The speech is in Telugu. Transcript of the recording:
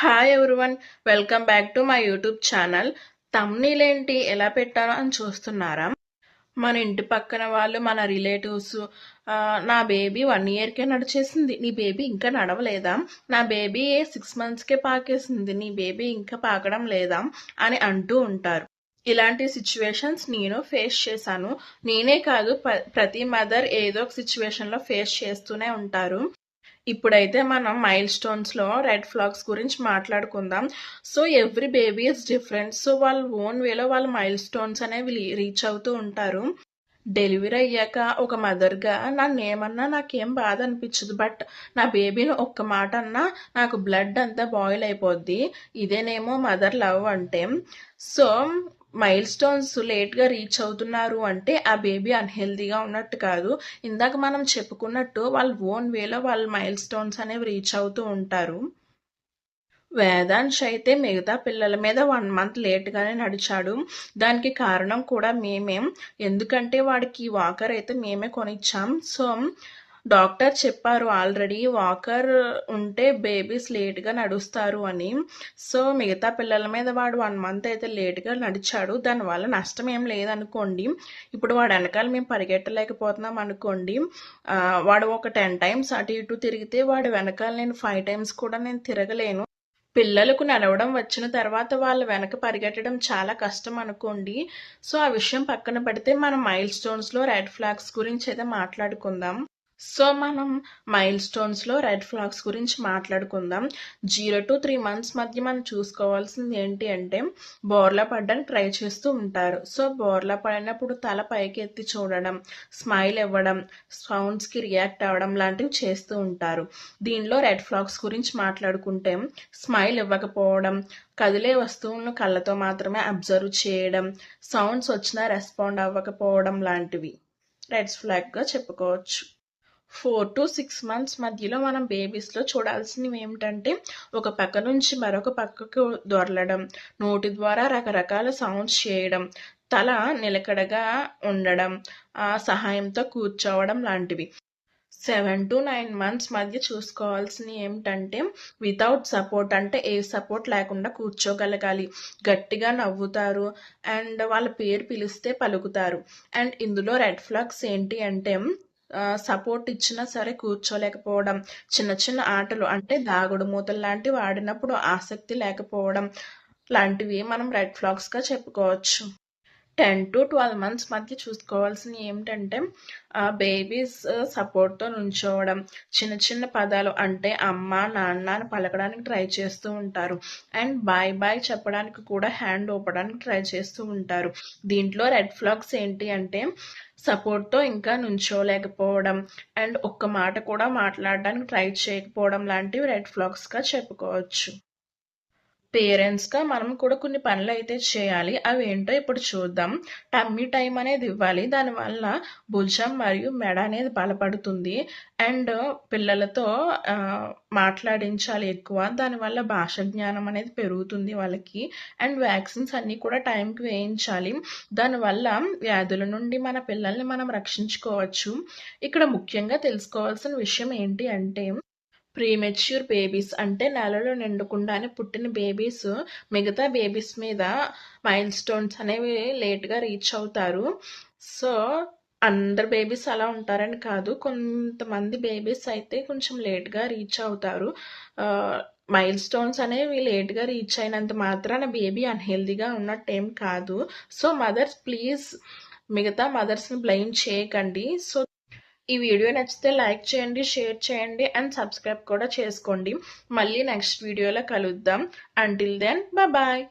Hi everyone, welcome back to my YouTube channel. Thumbnail ఏంటి ఎలా పెట్టారో అని చూస్తున్నారా? మన ఇంటి పక్కన వాళ్ళు, మన రిలేటివ్స్, నా బేబీ 1 ఇయర్కే నడిచేసింది, నీ బేబీ ఇంకా నడవలేదా, నా బేబీ 6 మంత్స్కే పాకేసింది, నీ బేబీ ఇంకా పాకడం లేదా అని అంటూ ఉంటారు. ఇలాంటి సిచ్యువేషన్స్ నేను ఫేస్ చేశాను. నేనే కాదు, ప్రతి మదర్ ఏదో ఒక సిచ్యువేషన్లో ఫేస్ చేస్తూనే ఉంటారు. ఇప్పుడైతే మనం మైల్ స్టోన్స్లో రెడ్ ఫ్లాగ్స్ గురించి మాట్లాడుకుందాం. So every baby is different. So వాళ్ళ ఓన్ వేలో వాళ్ళ మైల్ స్టోన్స్ అనేవి రీచ్ అవుతూ ఉంటారు. డెలివరీ అయ్యాక ఒక మదర్గా నన్ను ఏమన్నా నాకేం బాధ అనిపించదు. బట్ నా బేబీని ఒక్క మాట అన్నా నాకు బ్లడ్ అంతా బాయిల్ అయిపోద్ది. ఇదేనేమో మదర్ లవ్ అంటే. సో మైల్ స్టోన్స్ లేట్గా రీచ్ అవుతున్నారు అంటే ఆ బేబీ అన్హెల్దీగా ఉన్నట్టు కాదు. ఇందాక మనం చెప్పుకున్నట్టు వాళ్ళ ఓన్ వేలో వాళ్ళ మైల్ స్టోన్స్ అనేవి రీచ్ అవుతూ ఉంటారు. వేదాంశ్ అయితే మిగతా పిల్లల మీద 1 మంత్ లేట్గానే నడిచాడు. దానికి కారణం కూడా మేమే. ఎందుకంటే వాడికి వాకర్ అయితే మేమే కొనిచ్చాం. సో డాక్టర్ చెప్పారు ఆల్రెడీ వాకర్ ఉంటే బేబీస్ లేట్గా నడుస్తారు అని. సో మిగతా పిల్లల మీద వాడు 1 మంత్ అయితే లేట్గా నడిచాడు. దానివల్ల నష్టం ఏం లేదనుకోండి. ఇప్పుడు వాడు వెనకాల మేము పరిగెట్టలేకపోతున్నాం అనుకోండి, వాడు ఒక 10 టైమ్స్ అటు ఇటు తిరిగితే వాడు వెనకాల నేను 5 టైమ్స్ కూడా నేను తిరగలేను. పిల్లలకు నడవడం వచ్చిన తర్వాత వాళ్ళ వెనక పరిగెట్టడం చాలా కష్టం అనుకోండి. సో ఆ విషయం పక్కన పెడితే మనం మైల్ స్టోన్స్లో రెడ్ ఫ్లాగ్స్ గురించి అయితే మాట్లాడుకుందాం. సో మనం మైల్ స్టోన్స్లో రెడ్ ఫ్లాగ్స్ గురించి మాట్లాడుకుందాం. 0 to 3 months మధ్య మనం చూసుకోవాల్సింది ఏంటి అంటే, బోర్లా పడడానికి ట్రై చేస్తూ ఉంటారు. సో బోర్లా పడినప్పుడు తల పైకి ఎత్తి చూడడం, స్మైల్ ఇవ్వడం, సౌండ్స్కి రియాక్ట్ అవ్వడం లాంటివి చేస్తూ ఉంటారు. దీనిలో రెడ్ ఫ్లాగ్స్ గురించి మాట్లాడుకుంటే, స్మైల్ ఇవ్వకపోవడం, కదిలే వస్తువులను కళ్ళతో మాత్రమే అబ్జర్వ్ చేయడం, సౌండ్స్ వచ్చినా రెస్పాండ్ అవ్వకపోవడం లాంటివి రెడ్ ఫ్లాగ్గా చెప్పుకోవచ్చు. 4 to 6 months మధ్యలో మనం బేబీస్లో చూడాల్సినవి ఏమిటంటే, ఒక పక్క నుంచి మరొక పక్కకు దొరలడం, నోటి ద్వారా రకరకాల సౌండ్స్ చేయడం, తల నిలకడగా ఉండడం, సహాయంతో కూర్చోవడం లాంటివి. 7 to 9 months మధ్య చూసుకోవాల్సినవి ఏమిటంటే, వితౌట్ సపోర్ట్ అంటే ఏ సపోర్ట్ లేకుండా కూర్చోగలగాలి, గట్టిగా నవ్వుతారు, అండ్ వాళ్ళ పేరు పిలిస్తే పలుకుతారు. అండ్ ఇందులో రెడ్ ఫ్లాగ్స్ ఏంటి అంటే, సపోర్ట్ ఇచ్చినా సరే కూర్చోలేకపోవడం, చిన్న చిన్న ఆటలు అంటే దాగుడు మూతలు లాంటివి ఆడినప్పుడు ఆసక్తి లేకపోవడం లాంటివి మనం రెడ్ ఫ్లాగ్స్గా చెప్పుకోవచ్చు. 10 to 12 months మధ్య చూసుకోవాల్సినవి ఏమిటంటే, బేబీస్ సపోర్ట్తో నుంచోవడం, చిన్న చిన్న పదాలు అంటే అమ్మ, నాన్న అని పలకడానికి ట్రై చేస్తూ ఉంటారు. అండ్ బాయ్ బాయ్ చెప్పడానికి కూడా హ్యాండ్ ఊపడానికి ట్రై చేస్తూ ఉంటారు. దీంట్లో రెడ్ ఫ్లాగ్స్ ఏంటి అంటే, సపోర్ట్తో ఇంకా నుంచోలేకపోవడం, అండ్ ఒక్క మాట కూడా మాట్లాడడానికి ట్రై చేయకపోవడం లాంటివి రెడ్ ఫ్లాగ్స్గా చెప్పుకోవచ్చు. పేరెంట్స్గా మనం కూడా కొన్ని పనులు అయితే చేయాలి. అవి ఏంటో ఇప్పుడు చూద్దాం. టమ్మీ టైం అనేది ఇవ్వాలి. దానివల్ల భుజం మరియు మెడ అనేది బలపడుతుంది. అండ్ పిల్లలతో మాట్లాడించాలి ఎక్కువ. దానివల్ల భాష జ్ఞానం అనేది పెరుగుతుంది వాళ్ళకి. అండ్ వ్యాక్సిన్స్ అన్నీ కూడా టైంకి వేయించాలి. దానివల్ల వ్యాధుల నుండి మన పిల్లల్ని మనం రక్షించుకోవచ్చు. ఇక్కడ ముఖ్యంగా తెలుసుకోవాల్సిన విషయం ఏంటి అంటే, ప్రీమెచ్యూర్ బేబీస్ అంటే నెలలు నిండకుండానే పుట్టిన బేబీస్ మిగతా బేబీస్ మీద మైల్ స్టోన్స్ అనేవి లేట్గా రీచ్ అవుతారు. సో అందరు బేబీస్ అలా ఉంటారని కాదు, కొంతమంది బేబీస్ అయితే కొంచెం లేట్గా రీచ్ అవుతారు. మైల్ స్టోన్స్ అనేవి లేట్గా రీచ్ అయినంత మాత్రాన బేబీ అన్హెల్దీగా ఉన్నట్టేం కాదు. సో మదర్స్ ప్లీజ్ మిగతా మదర్స్ని బ్లేమ్ చేయకండి. సో ఈ వీడియో నచ్చితే లైక్ చేయండి, షేర్ చేయండి అండ్ సబ్స్క్రైబ్ కూడా చేసుకోండి. మళ్ళీ నెక్స్ట్ వీడియోలో కలుద్దాం. Until then bye.